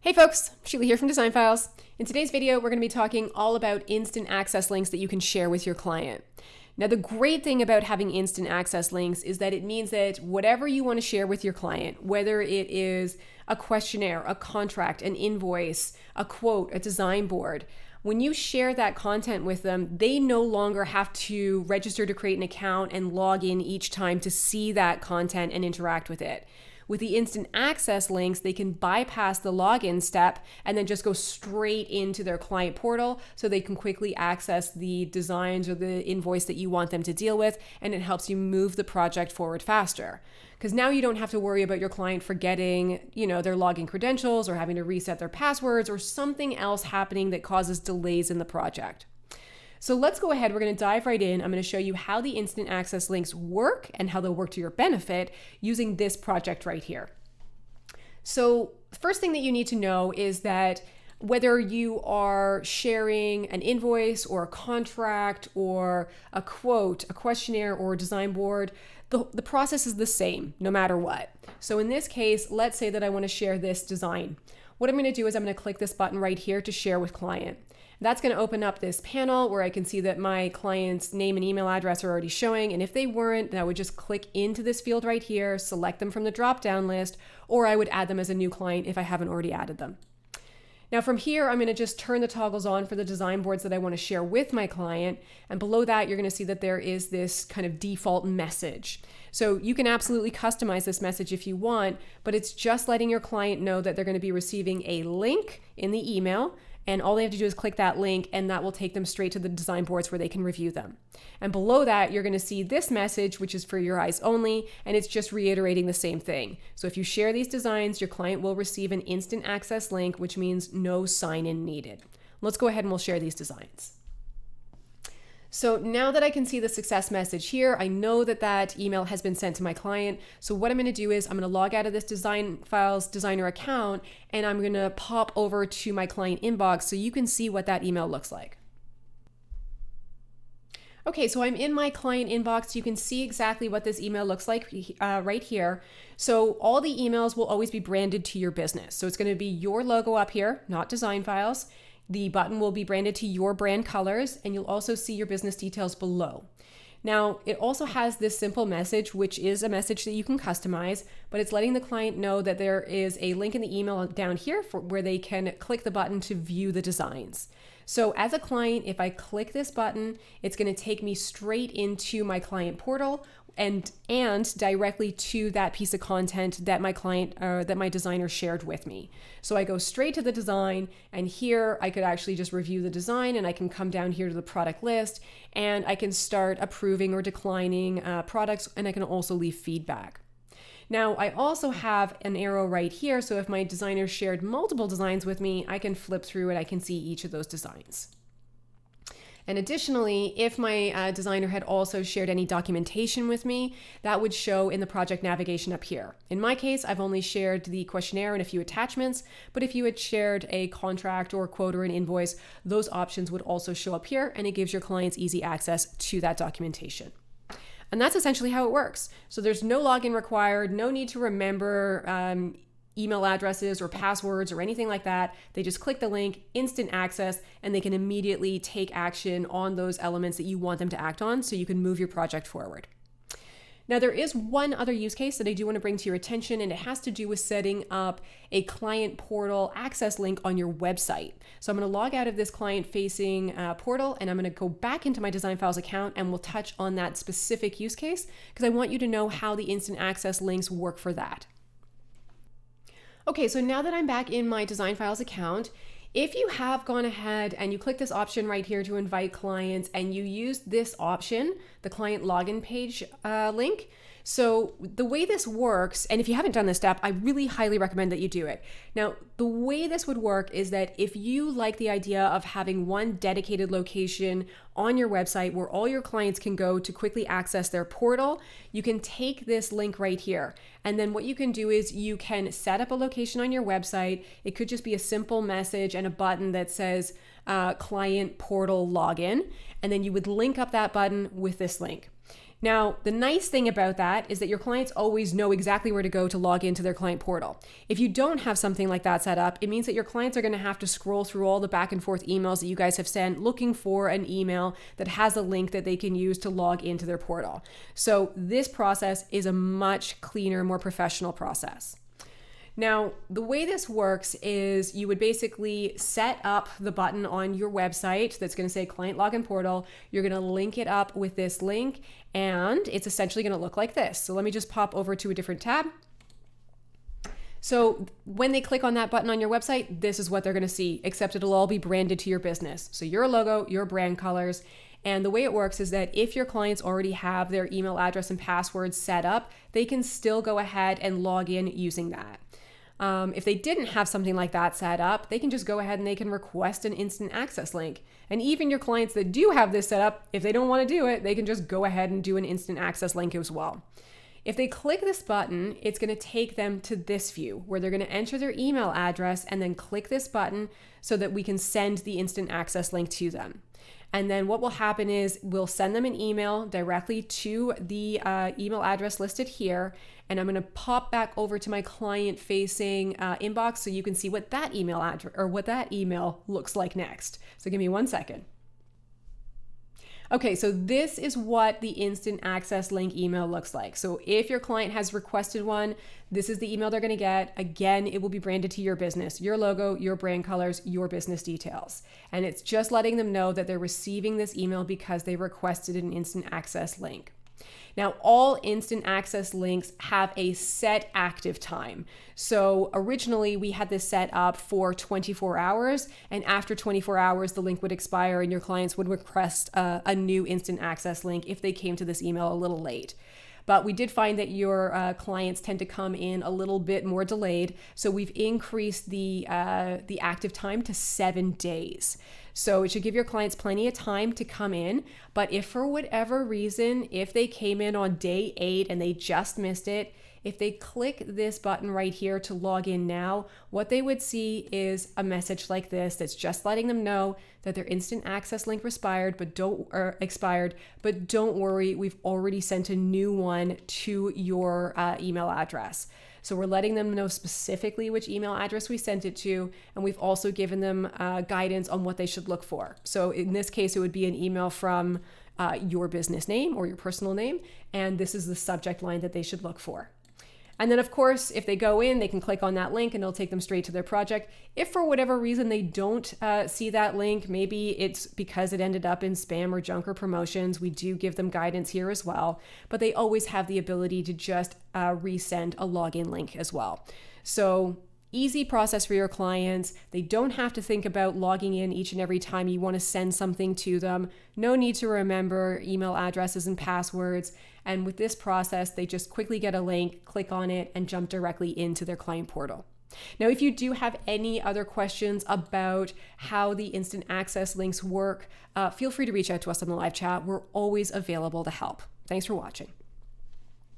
Hey folks, Sheila here from Design Files. In today's video, we're going to be talking all about instant access links that you can share with your client. Now, the great thing about having instant access links is that it means that whatever you want to share with your client, whether it is a questionnaire, a contract, an invoice, a quote, a design board, when you share that content with them, they no longer have to register to create an account and log in each time to see that content and interact with it. With the instant access links, they can bypass the login step and then just go straight into their client portal so they can quickly access the designs or the invoice that you want them to deal with, and it helps you move the project forward faster. Because now you don't have to worry about your client forgetting, their login credentials or having to reset their passwords or something else happening that causes delays in the project. So let's go ahead, we're going to dive right in. I'm going to show you how the instant access links work and how they'll work to your benefit using this project right here. So the first thing that you need to know is that whether you are sharing an invoice or a contract or a quote, a questionnaire or a design board, the process is the same no matter what. So in this case, let's say that I want to share this design. What I'm going to do is I'm going to click this button right here to share with client. That's going to open up this panel where I can see that my client's name and email address are already showing. And if they weren't, then I would just click into this field right here, select them from the drop-down list, or I would add them as a new client if I haven't already added them. Now from here, I'm going to just turn the toggles on for the design boards that I want to share with my client. And below that, you're going to see that there is this kind of default message. So you can absolutely customize this message if you want, but it's just letting your client know that they're going to be receiving a link in the email. And all they have to do is click that link and that will take them straight to the design boards where they can review them. And below that, you're going to see this message, which is for your eyes only, and it's just reiterating the same thing. So if you share these designs, your client will receive an instant access link, which means no sign-in needed. Let's go ahead and we'll share these designs. So now that I can see the success message here, I know that that email has been sent to my client. So what I'm going to do is I'm going to log out of this Design Files designer account and I'm going to pop over to my client inbox so you can see what that email looks like. Okay, so I'm in my client inbox. You can see exactly what this email looks like right here. So all the emails will always be branded to your business. So it's going to be your logo up here, not Design Files. The button will be branded to your brand colors, and you'll also see your business details below. Now, it also has this simple message, which is a message that you can customize, but it's letting the client know that there is a link in the email down here where they can click the button to view the designs. So as a client, if I click this button, it's going to take me straight into my client portal and directly to that piece of content that my client that my designer shared with me. So I go straight to the design, and here I could actually just review the design, and I can come down here to the product list and I can start approving or declining products, and I can also leave feedback. Now, I also have an arrow right here, so if my designer shared multiple designs with me, I can flip through and I can see each of those designs. And additionally, if my designer had also shared any documentation with me, that would show in the project navigation up here. In my case, I've only shared the questionnaire and a few attachments, but if you had shared a contract or a quote or an invoice, those options would also show up here, and it gives your clients easy access to that documentation. And that's essentially how it works. So there's no login required, no need to remember email addresses or passwords or anything like that. They just click the link, instant access, and they can immediately take action on those elements that you want them to act on so you can move your project forward. Now, there is one other use case that I do want to bring to your attention, and it has to do with setting up a client portal access link on your website. So I'm going to log out of this client-facing portal, and I'm going to go back into my Design Files account, and we'll touch on that specific use case because I want you to know how the instant access links work for that. Okay, so now that I'm back in my Design Files account, if you have gone ahead and you click this option right here to invite clients and you use this option, the client login page link, so the way this works, and if you haven't done this step, I really highly recommend that you do it. Now, the way this would work is that if you like the idea of having one dedicated location on your website where all your clients can go to quickly access their portal, you can take this link right here. And then what you can do is you can set up a location on your website. It could just be a simple message and a button that says client portal login. And then you would link up that button with this link. Now, the nice thing about that is that your clients always know exactly where to go to log into their client portal. If you don't have something like that set up, it means that your clients are going to have to scroll through all the back and forth emails that you guys have sent looking for an email that has a link that they can use to log into their portal. So this process is a much cleaner, more professional process. Now, the way this works is you would basically set up the button on your website that's going to say Client Login Portal. You're going to link it up with this link, and it's essentially going to look like this. So let me just pop over to a different tab. So when they click on that button on your website, this is what they're going to see, except it'll all be branded to your business. So your logo, your brand colors. And the way it works is that if your clients already have their email address and passwords set up, they can still go ahead and log in using that. If they didn't have something like that set up, they can just go ahead and they can request an instant access link. And even your clients that do have this set up, if they don't want to do it, they can just go ahead and do an instant access link as well. If they click this button, it's going to take them to this view where they're going to enter their email address and then click this button so that we can send the instant access link to them. And then what will happen is we'll send them an email directly to the email address listed here. And I'm going to pop back over to my client facing inbox so you can see what that email address or what that email looks like next. So give me 1 second. Okay, so this is what the instant access link email looks like. So if your client has requested one, this is the email they're going to get. Again, it will be branded to your business, your logo, your brand colors, your business details. And it's just letting them know that they're receiving this email because they requested an instant access link. Now, all instant access links have a set active time. So originally we had this set up for 24 hours, and after 24 hours, the link would expire and your clients would request a new instant access link if they came to this email a little late. But we did find that your clients tend to come in a little bit more delayed. So we've increased the active time to 7 days. So it should give your clients plenty of time to come in. But if for whatever reason, if they came in on day 8 and they just missed it, if they click this button right here to log in now, what they would see is a message like this that's just letting them know that their instant access link expired, but don't worry, we've already sent a new one to your email address. So we're letting them know specifically which email address we sent it to, and we've also given them guidance on what they should look for. So in this case, it would be an email from your business name or your personal name, and this is the subject line that they should look for. And then, of course, if they go in, they can click on that link and it'll take them straight to their project. If for whatever reason they don't see that link, maybe it's because it ended up in spam or junk or promotions, we do give them guidance here as well. But they always have the ability to just resend a login link as well. So easy process for your clients. They don't have to think about logging in each and every time you want to send something to them. No need to remember email addresses and passwords. And with this process, they just quickly get a link, click on it, and jump directly into their client portal. Now, if you do have any other questions about how the instant access links work, feel free to reach out to us on the live chat. We're always available to help. Thanks for watching.